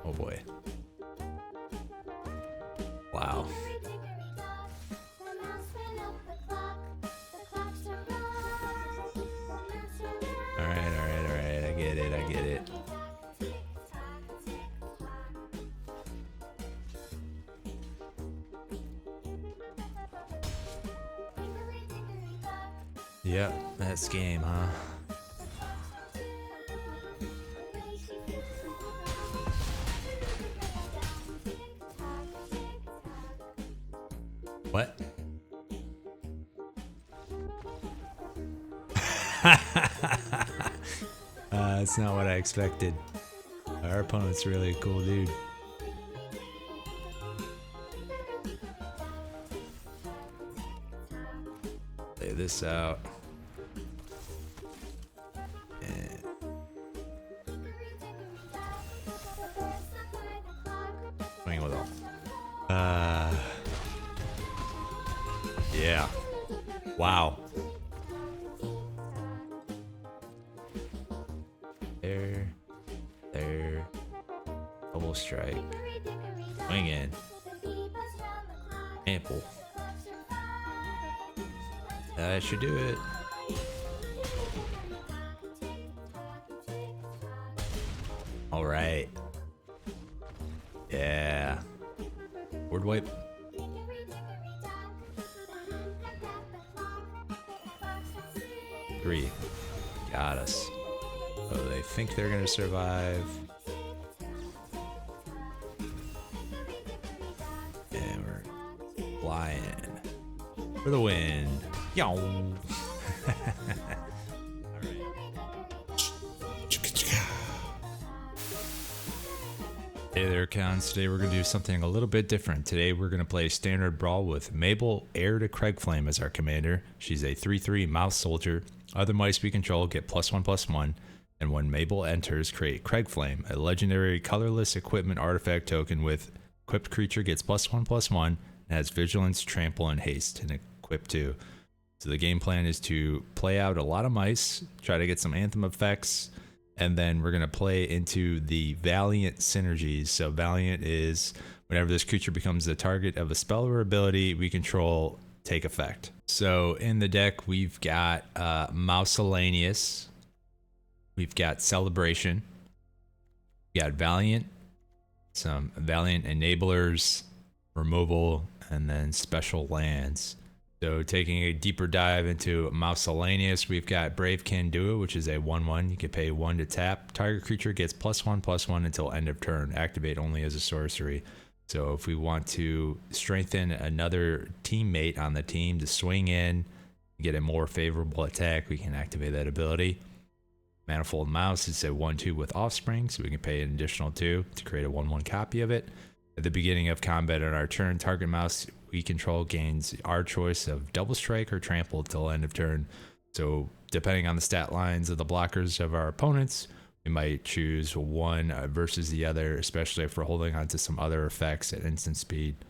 Oh boy. Wow. Alright. I get it. Yep, that's game, huh? What? That's not what I expected. Our opponent's really a cool dude. Lay this out. And swing with all. Yeah. Wow. There. Double strike. Swing in. Ample. That should do it. All right. Yeah. Board wipe. Three. Got us. Oh, they think they're gonna survive. And we're flying for the win. Yow. Hey there, cons. Today we're going to do something a little bit different. Today we're going to play Standard Brawl with Mabel, Heir to Cragflame as our commander. She's a 3/3 mouse soldier. Other mice we control get +1/+1. And when Mabel enters, create Cragflame, a legendary colorless equipment artifact token with equipped creature gets +1/+1 and has vigilance, trample, and haste, and equip 2. So the game plan is to play out a lot of mice, try to get some anthem effects, and then we're going to play into the valiant synergies. So valiant is whenever this creature becomes the target of a spell or ability we control take effect. So in the deck we've got Miscellaneous, we've got Celebration, we got Valiant, some Valiant enablers, removal, and then special lands. So taking a deeper dive into Miscellaneous, we've got Brave Can Do It, which is a 1/1. You can pay 1 to tap. Target creature gets +1/+1 until end of turn. Activate only as a sorcery. So if we want to strengthen another teammate on the team to swing in, get a more favorable attack, we can activate that ability. Manifold Mouse is a 1/2 with Offspring, so we can pay an additional 2 to create a 1/1 copy of it. At the beginning of combat on our turn, target mouse we control gains our choice of double strike or trample till end of turn. So depending on the stat lines of the blockers of our opponents, we might choose one versus the other, especially if we're holding on to some other effects at instant speed.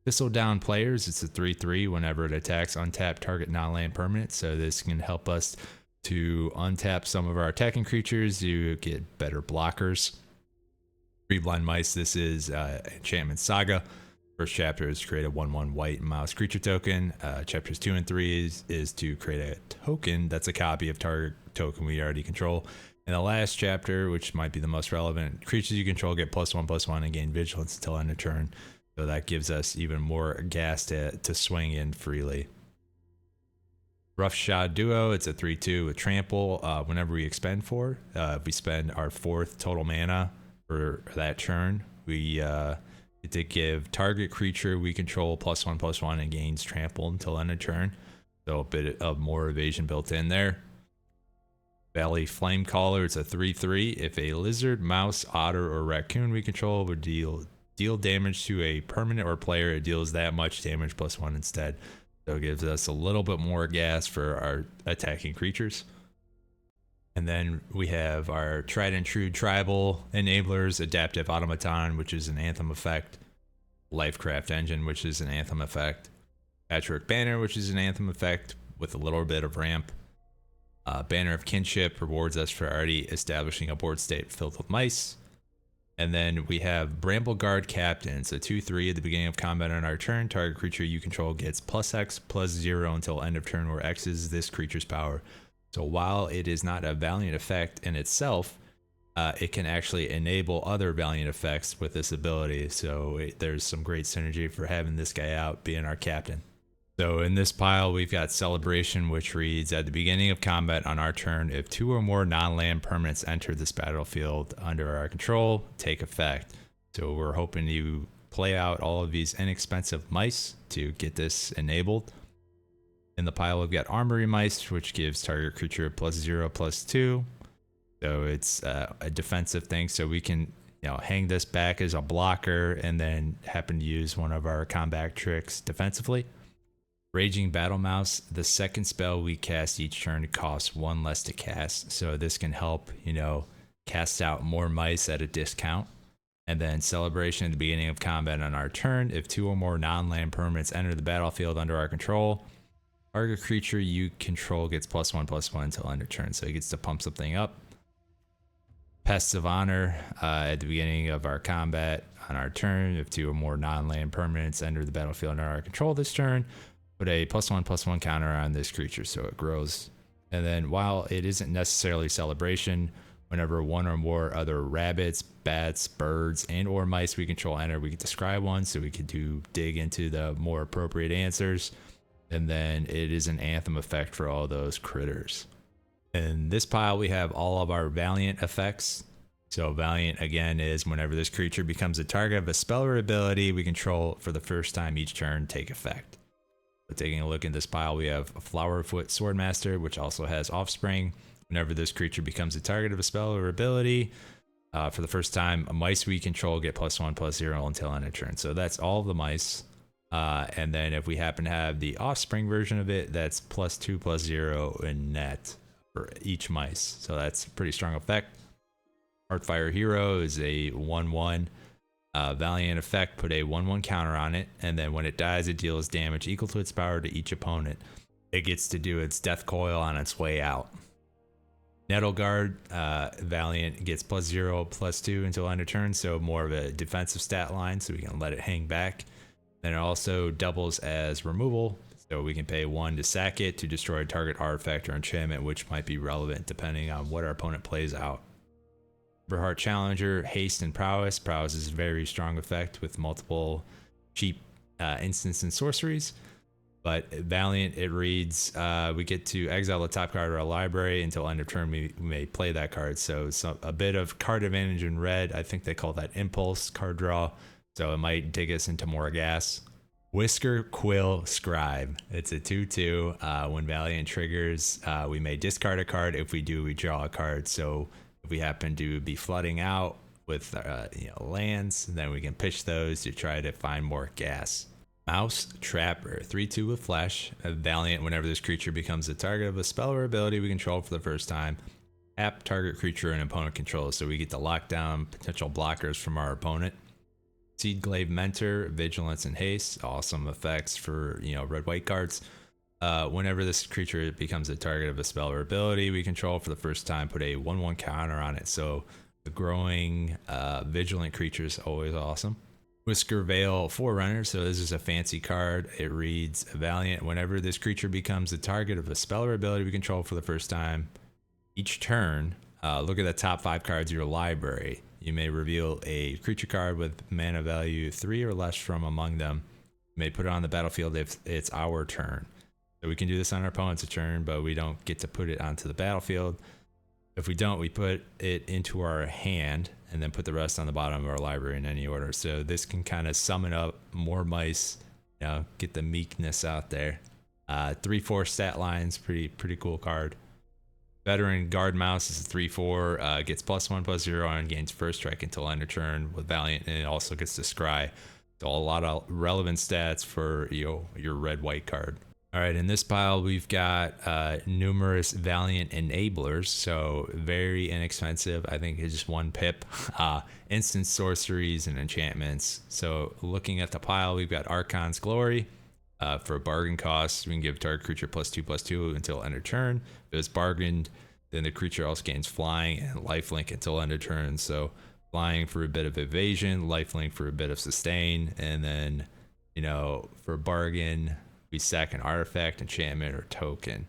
Thistle Down players, it's a 3/3. Whenever it attacks, untap target non-land permanent. So this can help us to untap some of our attacking creatures to get better blockers. Three Blind Mice, this is Enchantment Saga. First chapter is create a 1/1 white mouse creature token. Chapters 2 and 3 is to create a token that's a copy of target token we already control. And the last chapter, which might be the most relevant, creatures you control get +1/+1 and gain vigilance until end of turn. So that gives us even more gas to swing in freely. Rough Shot Duo, it's a 3/2 with trample. Whenever we expend 4, if we spend our 4th total mana for that turn, we get to give target creature we control +1/+1 and gains trample until end of turn. So a bit of more evasion built in there. Valley Flamecaller, it's a 3/3. If a lizard, mouse, otter, or raccoon we control would deal damage to a permanent or player, it deals that much damage +1 instead. So it gives us a little bit more gas for our attacking creatures. And then we have our tried and true tribal enablers, Adaptive Automaton, which is an anthem effect, Lifecraft Engine, which is an anthem effect, Patchwork Banner, which is an anthem effect with a little bit of ramp. Banner of Kinship rewards us for already establishing a board state filled with mice. And then we have Bramble Guard Captain. So 2/3 at the beginning of combat on our turn. Target creature you control gets +X +0 until end of turn, where X is this creature's power. So while it is not a Valiant effect in itself, it can actually enable other Valiant effects with this ability. So there's some great synergy for having this guy out being our captain. So in this pile, we've got Celebration, which reads, at the beginning of combat on our turn, if 2 or more non-land permanents enter this battlefield under our control, take effect. So we're hoping to play out all of these inexpensive mice to get this enabled. In the pile, we've got Armory Mice, which gives target creature +0/+2. So it's a defensive thing, so we can hang this back as a blocker and then happen to use one of our combat tricks defensively. Raging Battle Mouse, the second spell we cast each turn costs 1 less to cast. So this can help, cast out more mice at a discount. And then Celebration at the beginning of combat on our turn. If 2 or more non-land permanents enter the battlefield under our control, target creature you control gets +1/+1 until end of turn. So it gets to pump something up. Pests of Honor, at the beginning of our combat on our turn. If 2 or more non-land permanents enter the battlefield under our control this turn, put a +1/+1 counter on this creature so it grows. And then while it isn't necessarily Celebration, whenever 1 or more other rabbits, bats, birds, and or mice we control enter, we can describe one, so we could dig into the more appropriate answers. And then it is an anthem effect for all those critters. In this pile, we have all of our Valiant effects. So Valiant, again, is whenever this creature becomes a target of a spell or ability we control for the first time each turn, take effect. So taking a look in this pile, we have Flowerfoot Swordmaster, which also has Offspring. Whenever this creature becomes a target of a spell or ability, for the first time, mice we control get +1/+0 until end of turn. So that's all of the mice. And then if we happen to have the Offspring version of it, that's +2/+0 in net for each mice. So that's a pretty strong effect. Heartfire Hero is a 1/1 Valiant effect. Put a 1/1 counter on it, and then when it dies, it deals damage equal to its power to each opponent. It gets to do its Death Coil on its way out. Nettle Guard Valiant gets +0/+2 until end of turn, so more of a defensive stat line, so we can let it hang back. Then it also doubles as removal, so we can pay 1 to sack it to destroy a target artifact or enchantment, which might be relevant depending on what our opponent plays out. Everheart Challenger, Haste and Prowess. Prowess is a very strong effect with multiple cheap instants and sorceries. But Valiant, it reads, we get to exile the top card of our library until end of turn. We may play that card. So a bit of card advantage in red. I think they call that Impulse card draw. So it might dig us into more gas. Whisker Quill Scribe. It's a 2/2. When Valiant triggers, we may discard a card. If we do, we draw a card. So if we happen to be flooding out with lands, then we can pitch those to try to find more gas. Mouse Trapper, 3/2 with Flash. Valiant, whenever this creature becomes the target of a spell or ability we control for the first time, tap target creature and opponent controls, so we get to lock down potential blockers from our opponent. Seedglaive Mentor, Vigilance and Haste, awesome effects for red-white cards. Whenever this creature becomes a target of a spell or ability we control for the first time, put a 1/1 counter on it. So the growing vigilant creature is always awesome. Whisker Veil Forerunner, so this is a fancy card. It reads, Valiant, whenever this creature becomes the target of a spell or ability we control for the first time each turn, look at the top 5 cards of your library. You may reveal a creature card with mana value 3 or less from among them. You may put it on the battlefield if it's our turn. So we can do this on our opponent's turn, but we don't get to put it onto the battlefield. If we don't, we put it into our hand and then put the rest on the bottom of our library in any order. So this can kind of summon up more mice, get the meekness out there. 3/4 stat lines, pretty cool card. Veteran Guard Mouse is a 3/4, gets +1/+0 and gains first strike until end of turn with Valiant, and it also gets to scry. So a lot of relevant stats for your red-white card. All right, in this pile, we've got numerous Valiant enablers, so very inexpensive. I think it's just 1 pip. Instant sorceries and enchantments. So looking at the pile, we've got Archon's Glory. For a bargain cost, we can give target creature +2/+2 until end of turn. If it's bargained, then the creature also gains flying and lifelink until end of turn. So flying for a bit of evasion, lifelink for a bit of sustain, and then, you know, for a bargain, we sack an artifact, enchantment, or token.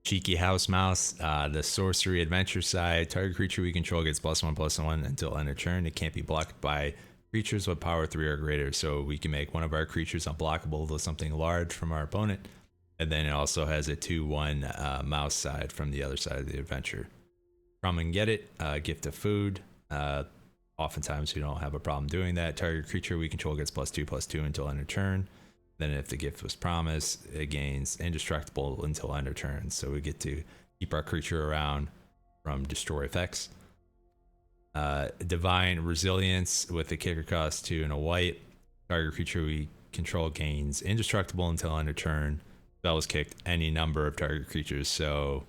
Cheeky House Mouse, the sorcery adventure side. Target creature we control gets +1/+1 until end of turn. It can't be blocked by creatures with power 3 or greater, so we can make one of our creatures unblockable to something large from our opponent. And then it also has a 2/1 mouse side from the other side of the adventure. Come and get it. Gift of food. Oftentimes we don't have a problem doing that. Target creature we control gets +2/+2 until end of turn. Then if the gift was promised, it gains indestructible until end of turn. So we get to keep our creature around from destroy effects. Divine Resilience with a kicker cost 2 and a white. Target creature we control gains indestructible until end of turn. Spell is kicked any number of target creatures. So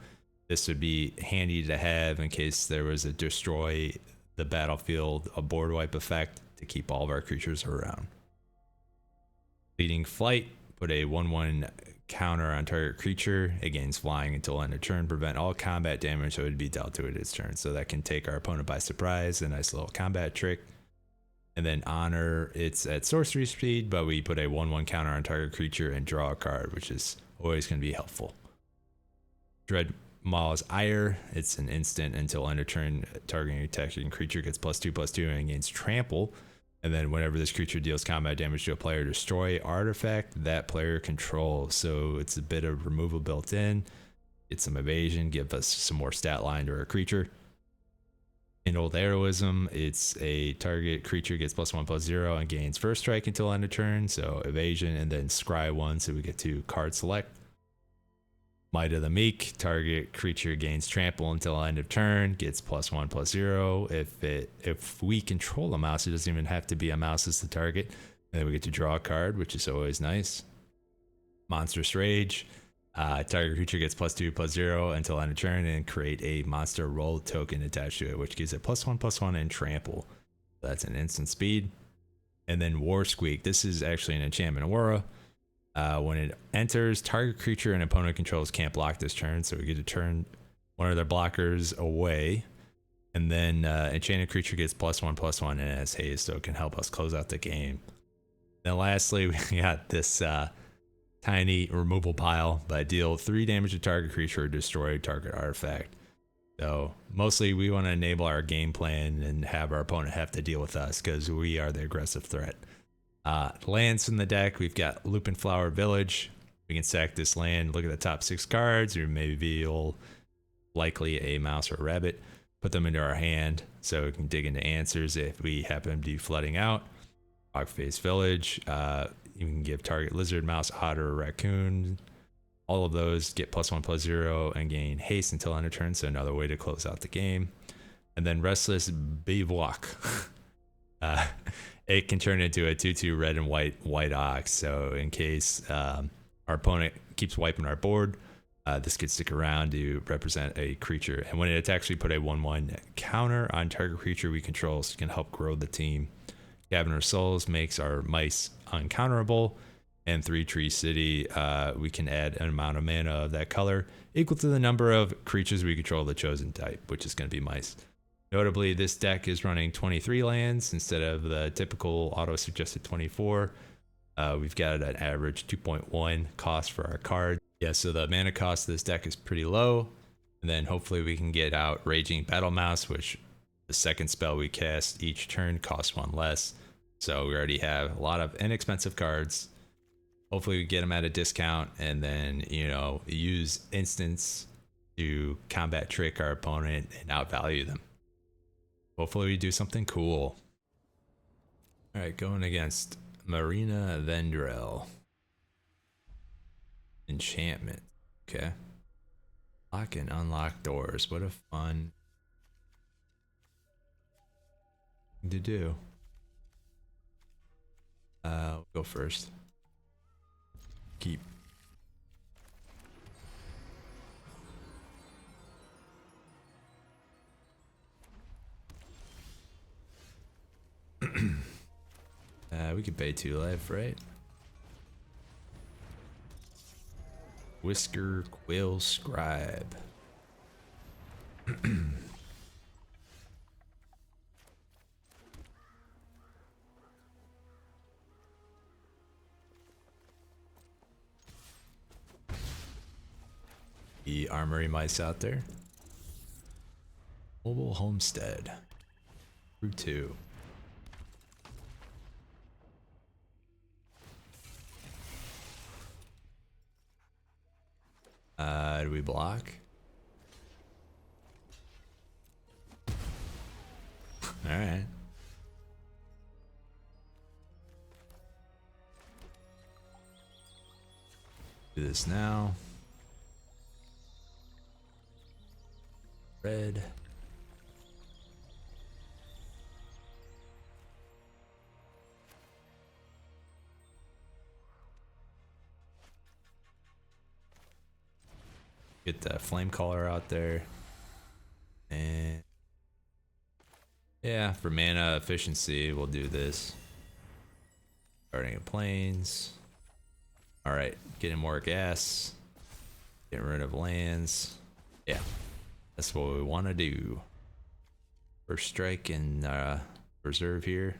this would be handy to have in case there was a destroy the battlefield, a board wipe effect to keep all of our creatures around. Leading Flight, put a 1/1 counter on target creature. It gains flying until end of turn. Prevent all combat damage that would be dealt to it its turn. So that can take our opponent by surprise. A nice little combat trick. And then Honor, it's at sorcery speed, but we put a 1/1 counter on target creature and draw a card, which is always going to be helpful. Dread Maul's Heir, it's an instant until end of turn. Targeting attacking creature gets +2/+2 and gains trample. And then whenever this creature deals combat damage to a player, destroy artifact that player controls. So it's a bit of removal built in. Get some evasion, give us some more stat line to our creature. In Old Heroism, it's a target creature gets +1/+0 and gains first strike until end of turn. So evasion and then scry 1, so we get to card select. Might of the Meek, target creature gains trample until end of turn, gets +1/+0. If we control a mouse, it doesn't even have to be a mouse as the target. And then we get to draw a card, which is always nice. Monstrous Rage, target creature gets +2/+0 until end of turn and create a monster roll token attached to it, which gives it +1/+1 and trample. That's an instant speed. And then War Squeak, this is actually an enchantment aura. When it enters, target creature and opponent controls can't block this turn, so we get to turn one of their blockers away. And then enchanted creature gets +1/+1 and it has haste, so it can help us close out the game. Then lastly, we got this tiny removal pile, but deal 3 damage to target creature or destroy target artifact. So mostly we want to enable our game plan and have our opponent have to deal with us because we are the aggressive threat. Lands in the deck, we've got Lupin Flower Village. We can sack this land, look at the top 6 cards, or maybe likely a mouse or a rabbit, put them into our hand so we can dig into answers if we happen to be flooding out. Rockface Village, you can give target lizard, mouse, otter, or raccoon. All of those get +1/+0 and gain haste until end of turn, so another way to close out the game. And then Restless Bivouac. It can turn into a 2/2 red and white ox. So in case our opponent keeps wiping our board, this could stick around to represent a creature. And when it attacks, we put a 1/1 counter on target creature we control, so it can help grow the team. Cavern of Souls makes our mice uncounterable. And 3 Tree City, we can add an amount of mana of that color equal to the number of creatures we control of the chosen type, which is going to be mice. Notably, this deck is running 23 lands instead of the typical auto-suggested 24. We've got an average 2.1 cost for our card. Yeah, so the mana cost of this deck is pretty low. And then hopefully we can get out Raging Battle Mouse, which the second spell we cast each turn costs 1 less. So we already have a lot of inexpensive cards. Hopefully we get them at a discount and then, you know, use instants to combat trick our opponent and outvalue them. Hopefully we do something cool. All right, going against Marina Vendrell. Enchantment. Okay. Lock and unlock doors. What a fun thing to do. I'll go first. Keep. We could pay 2 life, right? Whisker Quill Scribe. the armory mice out there. Mobile homestead. Route 2. Do we block? All right. Do this now. Red. Get the flame caller out there. And yeah, for mana efficiency, we'll do this. Starting at plains. All right, getting more gas. Getting rid of lands. Yeah, that's what we want to do. First strike and reserve here.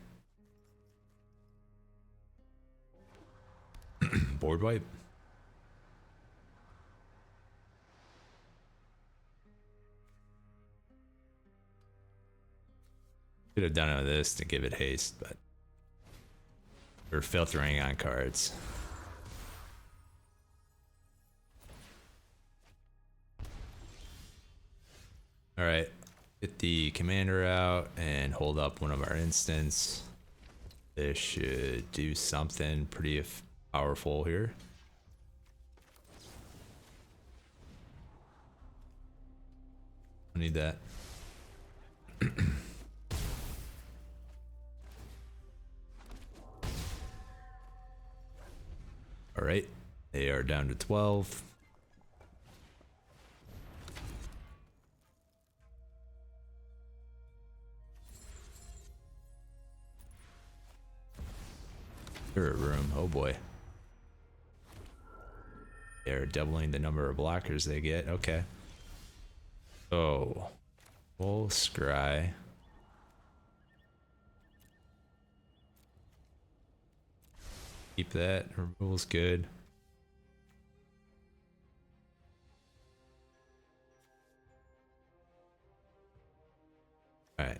Board wipe. Could have done it with this to give it haste, but we're filtering on cards. All right, get the commander out and hold up one of our instants. This should do something pretty powerful here. I need that. All right, they are down to 12. Third room, oh boy. They're doubling the number of blockers they get, okay. Oh, full scry. Keep that, removal's good. All right.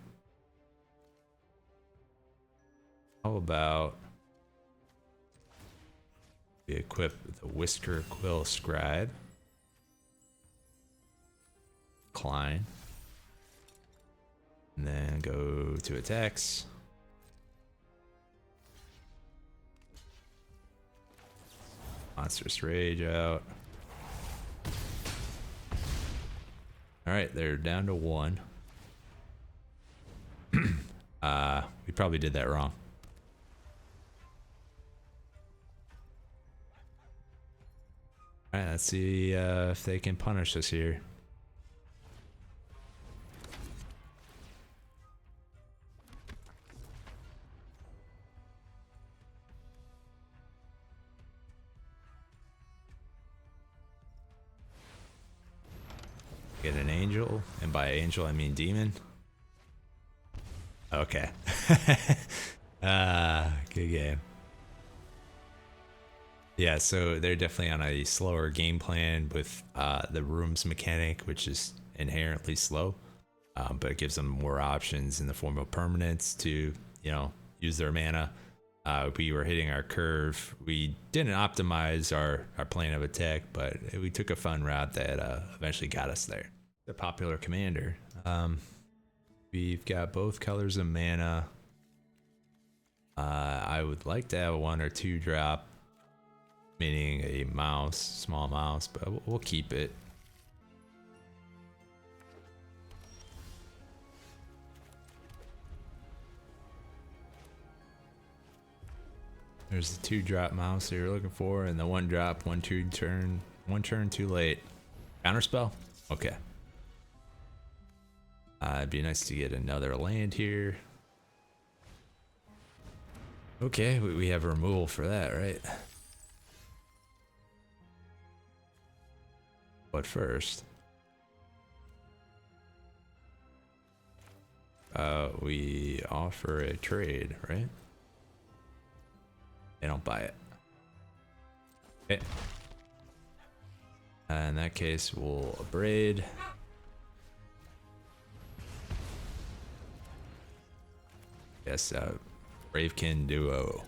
How about we equip the Whisker Quill Scribe. Klein. And then go to attacks. Monstrous Rage out. Alright, they're down to 1. We probably did that wrong. Alright, let's see if they can punish us here. Get an angel, and by angel I mean demon. Okay. Good game. Yeah, so they're definitely on a slower game plan with the rooms mechanic, which is inherently slow, but it gives them more options in the form of permanents to, you know, use their mana. We were hitting our curve. We didn't optimize our plan of attack, but we took a fun route that eventually got us there. The popular commander. We've got both colors of mana. I would like to have a 1 or 2 drop, meaning a mouse, small mouse, but we'll keep it. There's the 2 drop mouse that you're looking for, and the 1 drop, 1 turn too late. Counterspell? Okay. It'd be nice to get another land here. Okay, we have removal for that, right? But first, we offer a trade, right? They don't buy it. Okay. In that case, we'll braid. Yes, Bravekin duo.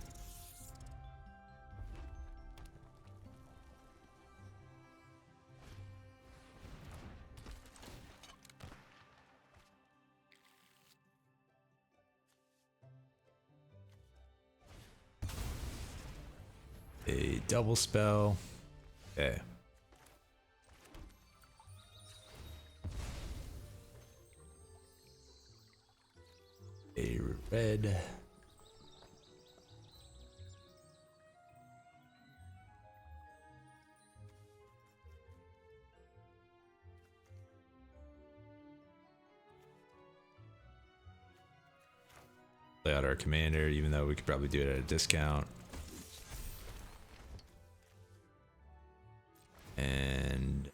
A double spell. Okay. A red. Play out our commander, even though we could probably do it at a discount. And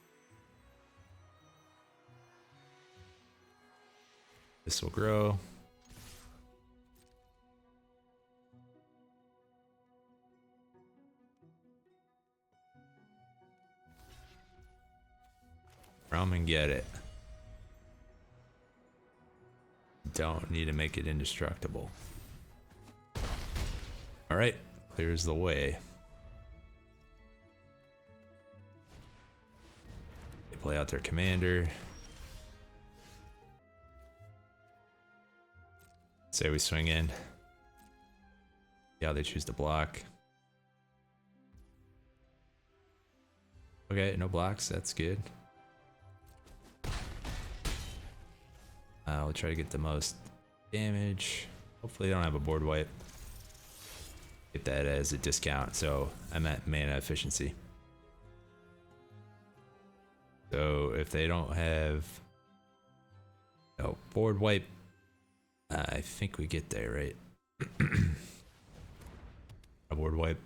this will grow. Come and get it. Don't need to make it indestructible. All right, clears the way. They play out their commander. Say we swing in. Yeah, they choose to block. Okay, no blocks, that's good. We'll try to get the most damage. Hopefully they don't have a board wipe. Get that as a discount, so I'm at mana efficiency. So if they don't have no board wipe, I think we get there, right? A board wipe.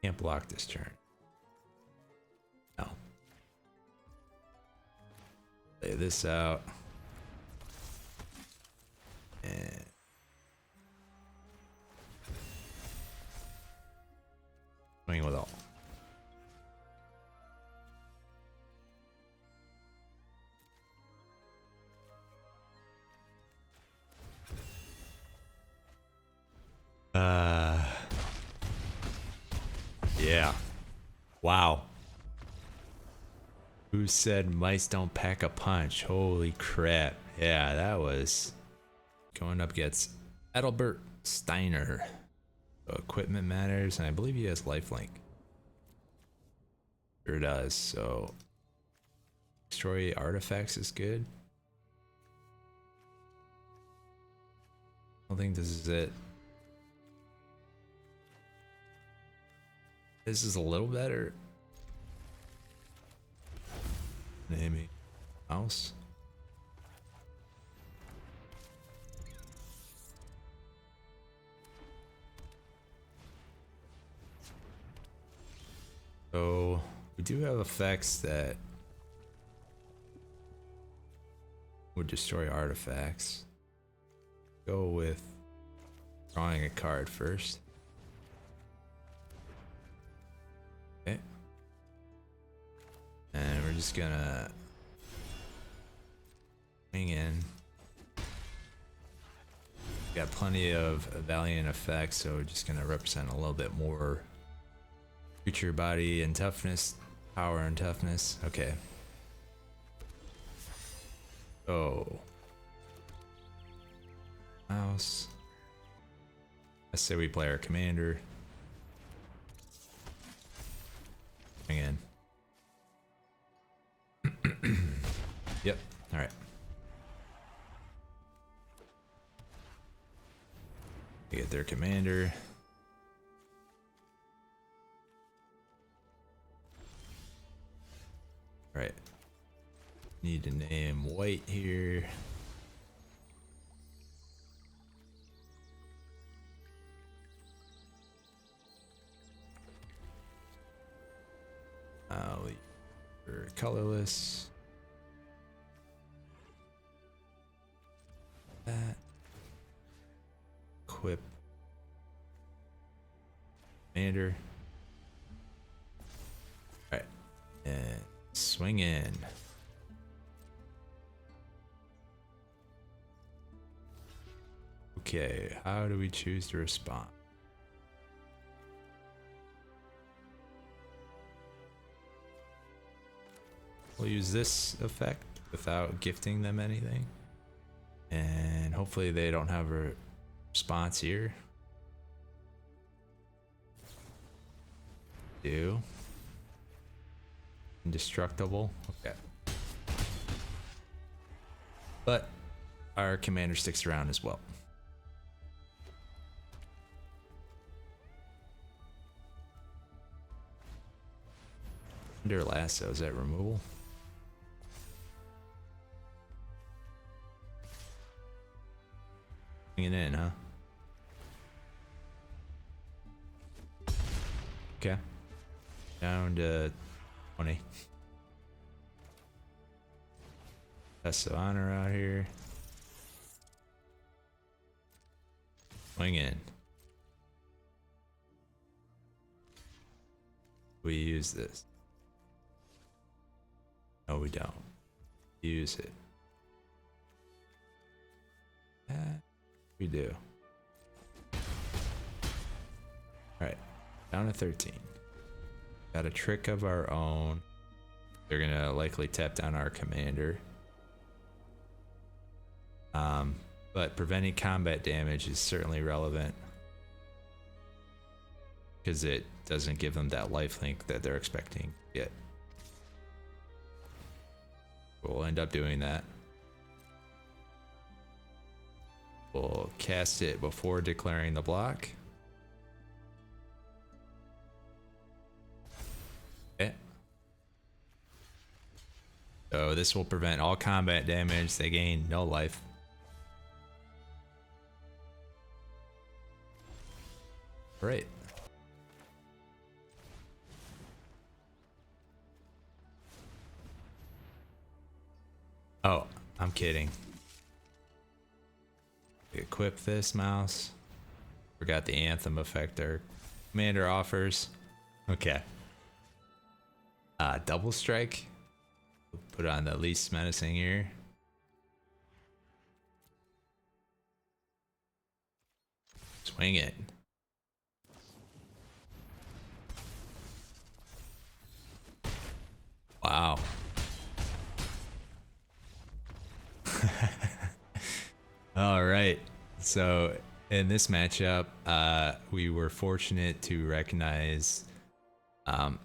Can't block this turn. No. Lay this out. And swing with all. Yeah. Wow. Who said mice don't pack a punch? Holy crap. Yeah, that was going up against Adelbert Steiner. So equipment matters, and I believe he has lifelink. Sure does, so destroy artifacts is good. I don't think this is it. This is a little better. Naming mouse. So we do have effects that would destroy artifacts. Go with drawing a card first. Okay. And we're just gonna swing in. Got plenty of valiant effects, so we're just gonna represent a little bit more creature body and toughness, power and toughness. Okay. So mouse. Let's say we play our commander. Swing in. Yep. All right. They get their commander. All right. Need to name white here. for colorless. That. Equip. Commander. Alright. And swing in. Okay, how do we choose to respond? We'll use this effect without gifting them anything. And hopefully they don't have a response here. Do. Indestructible. Okay. But our commander sticks around as well. Under lasso, is that removal? Bring it in, huh? Okay. Down to 20. That's the honor out here. Swing in. We use this. No, we don't. Use it. We do. Alright. Down to 13. Got a trick of our own. They're gonna likely tap down our commander. But preventing combat damage is certainly relevant. Because it doesn't give them that lifelink that they're expecting yet. We'll end up doing that. We'll cast it before declaring the block. Okay. So this will prevent all combat damage. They gain no life. Right. Oh, I'm kidding. Equip this mouse. Forgot the anthem effect our commander offers. Okay. Double strike. Put on the least menacing here. Swing it. Wow. All right. So in this matchup, we were fortunate to recognize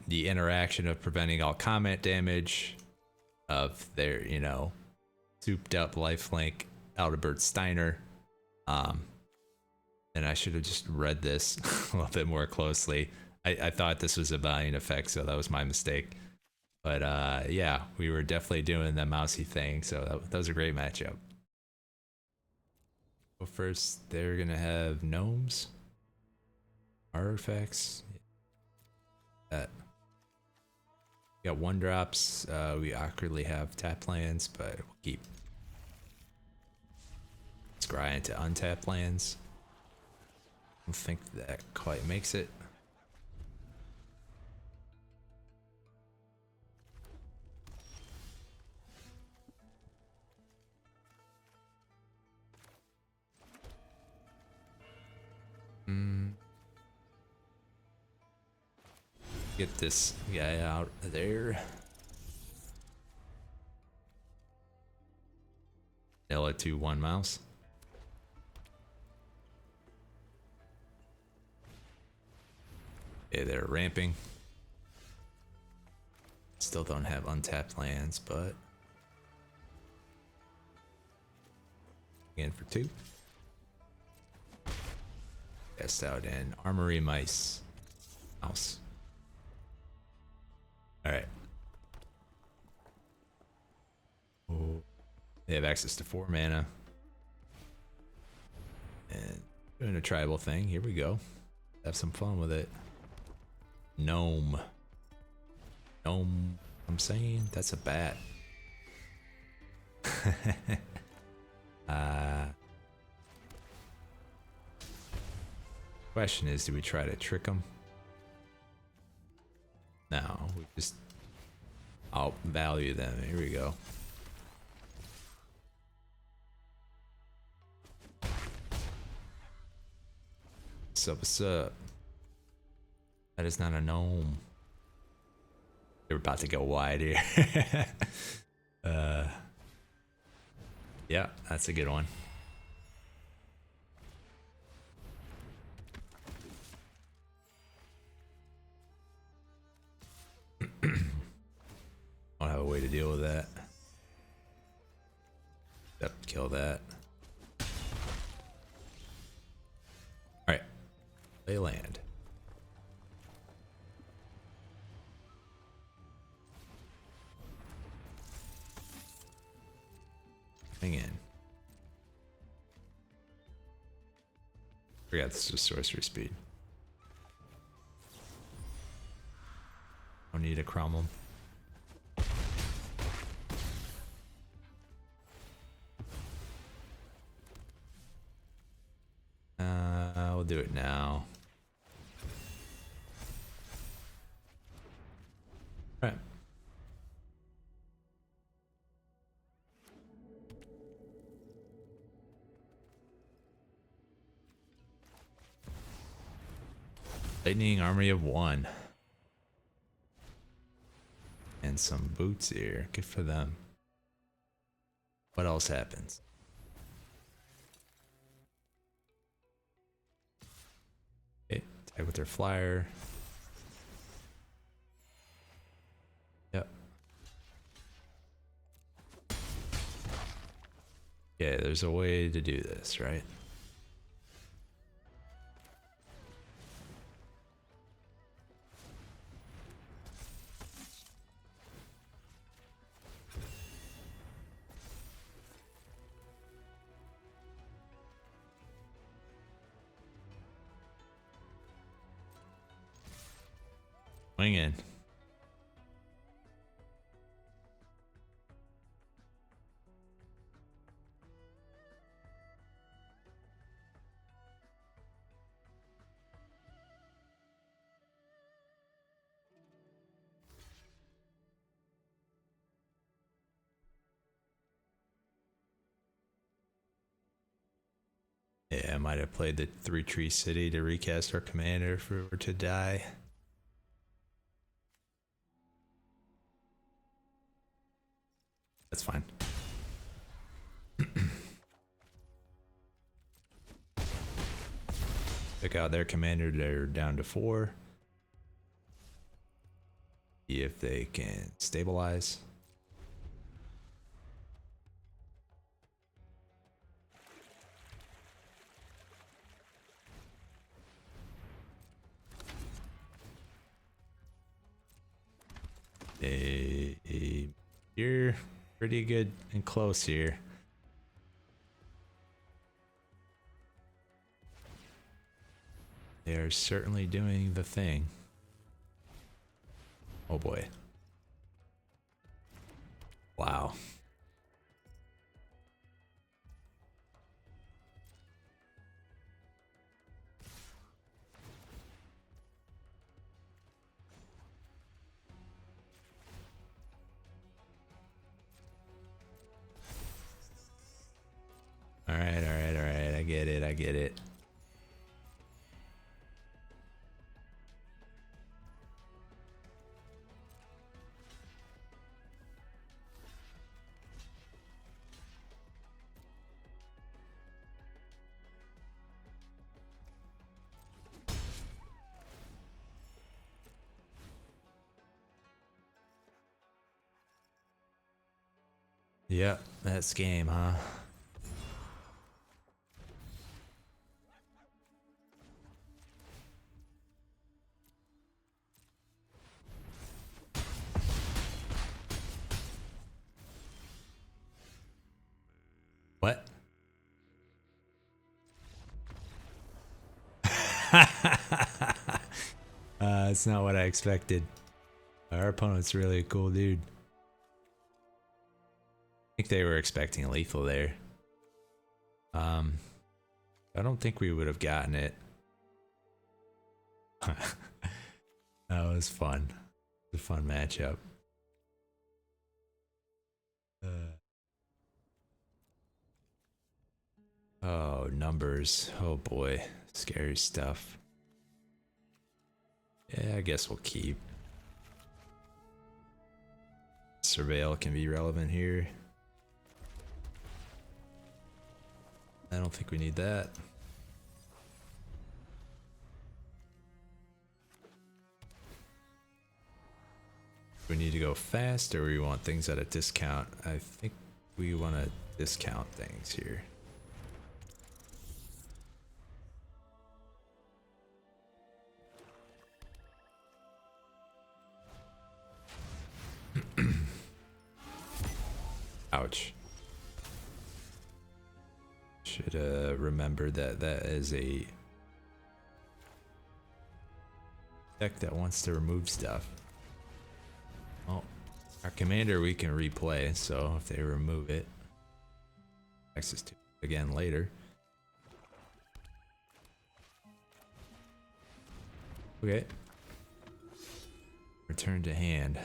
the interaction of preventing all combat damage of their, you know, souped up lifelink Aldebert Steiner. And I should have just read this a little bit more closely. I thought this was a valiant effect, so that was my mistake. But yeah, we were definitely doing the mousy thing, so that was a great matchup. So first, they're gonna have gnomes, artifacts. That we got 1-drops. We awkwardly have tap lands, but we'll keep scry into untapped lands. I don't think that quite makes it. Get this guy out of there. Ella 2-1 mouse. Okay, they're ramping. Still don't have untapped lands, but again for 2. Cast out an armory mouse. Alright. Oh, they have access to 4 mana. And doing a tribal thing. Here we go. Have some fun with it. Gnome. I'm saying that's a bat. Question is, do we try to trick him? No, we just outvalue them. Here we go. What's up? What's up? That is not a gnome. They're about to go wide here. Yeah, that's a good one. I don't have a way to deal with that. Yep, kill that. Alright. Play land. Hang in. Forgot this was sorcery speed. Don't need a cromlem. We'll do it now. All right. Lightning Army of One. And some boots here. Good for them. What else happens? Okay, tag with their flyer. Yep. Yeah, there's a way to do this, right? Swing in. Yeah, I might have played the 3-tree city to recast our commander if we were to die. That's fine. Check out their commander, they're down to 4. See if they can stabilize. You're pretty good and close here. They are certainly doing the thing. Oh boy. Wow. All right. I get it. Yep, that's game, huh? What? It's not what I expected. Our opponent's really a cool dude. I think they were expecting lethal there. I don't think we would have gotten it. That was fun. It was a fun matchup. Oh, numbers. Oh boy. Scary stuff. Yeah, I guess we'll keep. Surveil can be relevant here. I don't think we need that. We need to go fast, or we want things at a discount. I think we want to discount things here. Ouch. Should remember that that is a deck that wants to remove stuff. Well, our commander we can replay, so if they remove it, access to it again later. Okay. Return to hand.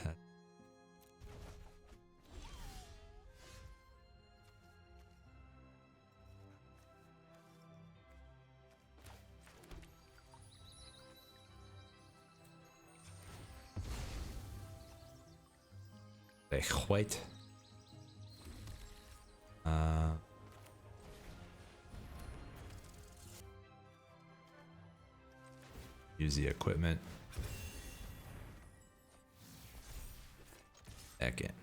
White. Use the equipment. Second.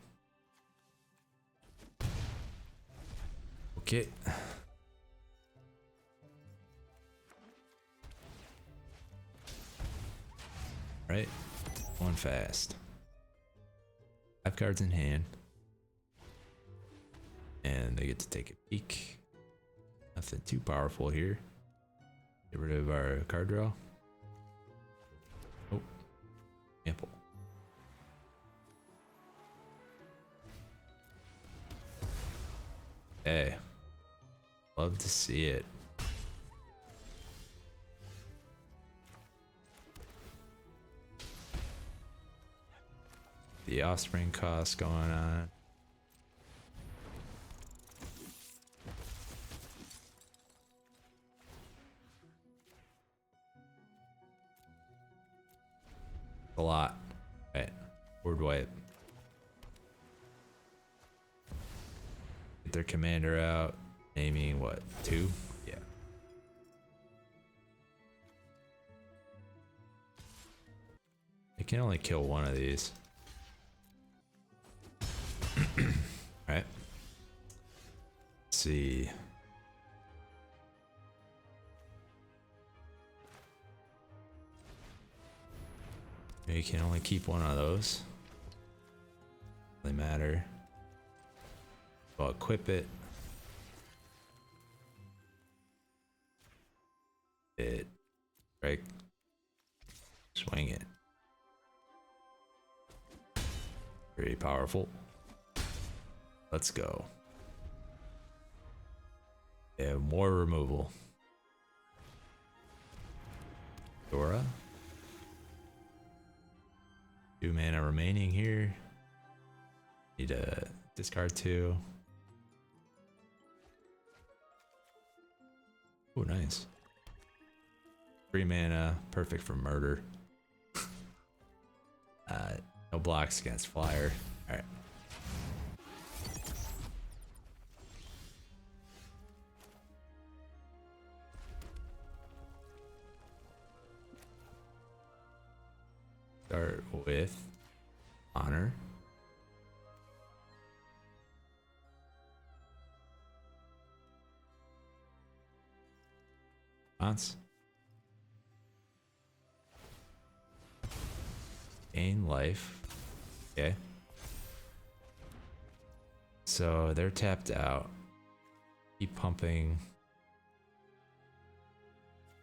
Okay. Right. One fast. 5 cards in hand. And they get to take a peek. Nothing too powerful here. Get rid of our card draw. Oh. Ample. Hey. Love to see it. The offspring cost going on. A lot. Right. Board wipe. Get their commander out. Naming what? 2? Yeah. It can only kill one of these. Alright. Let's see. You can only keep one of those. Doesn't really matter. I'll equip it. Right. Swing it. Very powerful. Let's go. Yeah, more removal. Dora. 2 mana remaining here. Need to discard 2. Oh, nice. 3 mana, perfect for murder. No blocks against flyer. All right. Start with honor. Response. Gain life. Okay. So they're tapped out. Keep pumping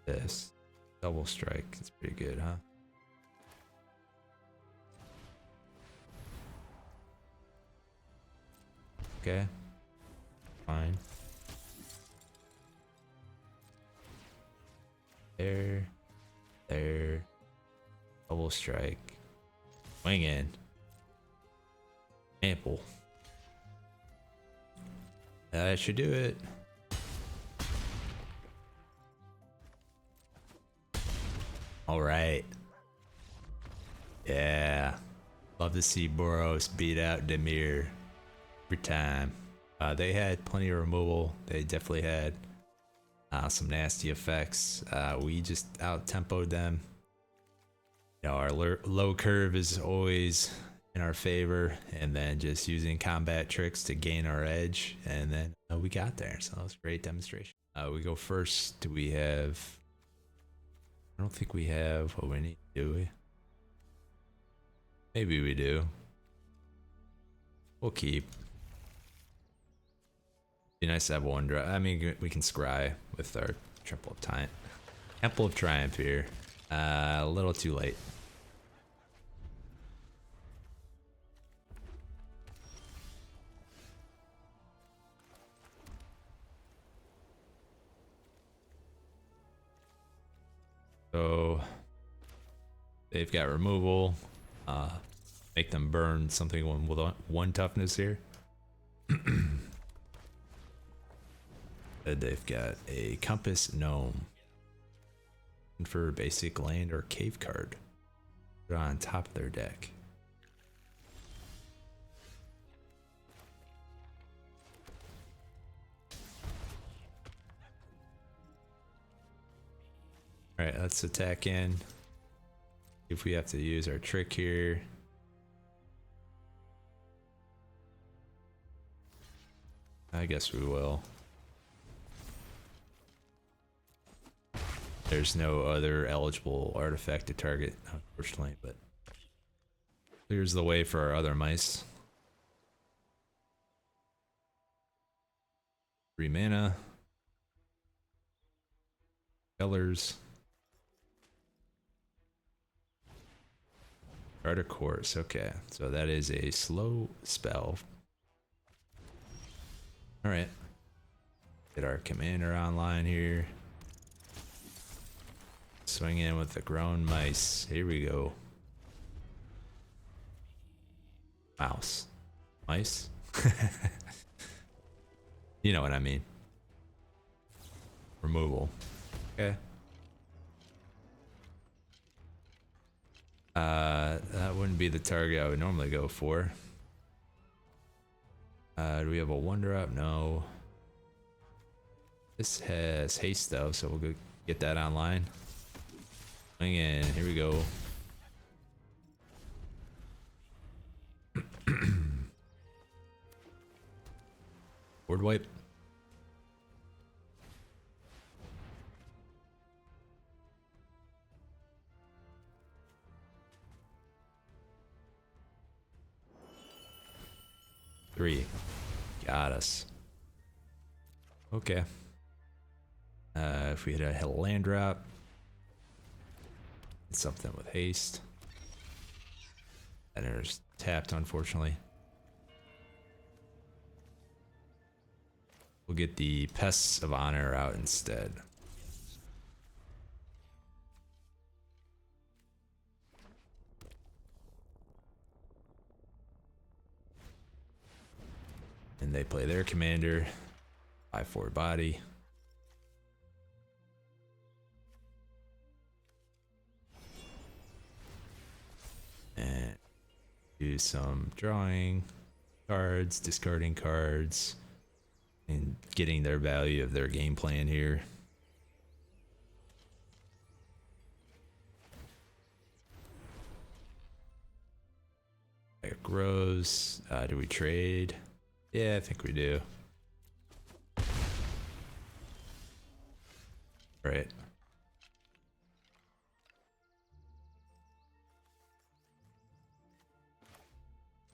this. Double strike. It's pretty good, huh? Okay. Fine. There. There. Double strike. Swing in. Ample. That should do it. All right. Yeah. Love to see Boros beat out Demir every time. They had plenty of removal. They definitely had some nasty effects. We just out-tempoed them. You know, our low curve is always in our favor, and then just using combat tricks to gain our edge, and then we got there. So that was a great demonstration. We go first. Do we have... I don't think we have what we need, do we? Maybe we do. We'll keep. Be nice to have one draw. I mean, we can scry with our Temple of Triumph here. A little too late. So they've got removal. Make them burn something with one toughness here. They've got a Compass Gnome. For basic land or cave card. Put it on top of their deck. Alright, let's attack in. If we have to use our trick here. I guess we will. There's no other eligible artifact to target, unfortunately, but clears the way for our other mice. 3 mana. Colors. Art of Course, okay. So that is a slow spell. Alright. Get our commander online here. Swing in with the grown mice. Here we go. Mouse. Mice? You know what I mean. Removal. Okay. That wouldn't be the target I would normally go for. Do we have a 1-drop? No. This has haste though, so we'll go get that online. Swing in, here we go. Board wipe. Three. Got us. Okay. If we hit a land drop, it's something with haste. And there's tapped, unfortunately. We'll get the Pests of Honor out instead. And they play their commander, 5/4 body. And do some drawing cards, discarding cards, and getting their value of their game plan here. It grows. Do we trade? Yeah, I think we do. All right.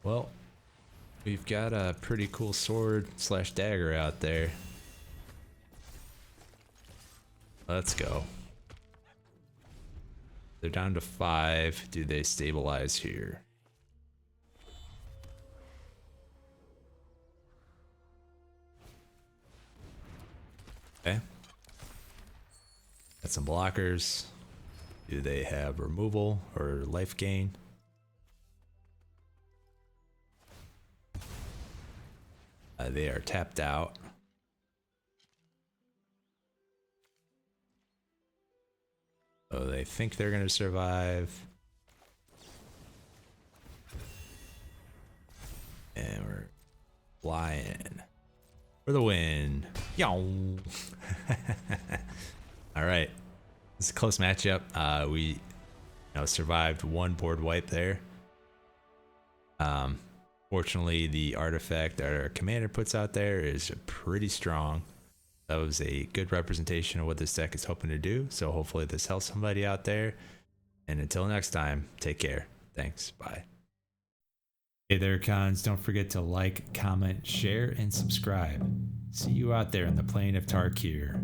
Well, we've got a pretty cool sword slash dagger out there. Let's go. They're down to 5. Do they stabilize here? Okay. Got some blockers. Do they have removal or life gain? They are tapped out. So they think they're going to survive. And we're flying for the win. Yow. All right. It's a close matchup. We survived one board wipe there. Fortunately, the artifact that our commander puts out there is pretty strong. That was a good representation of what this deck is hoping to do. So hopefully this helps somebody out there. And until next time, take care. Thanks. Bye. Hey there, cons. Don't forget to like, comment, share, and subscribe. See you out there in the plane of Tarkir.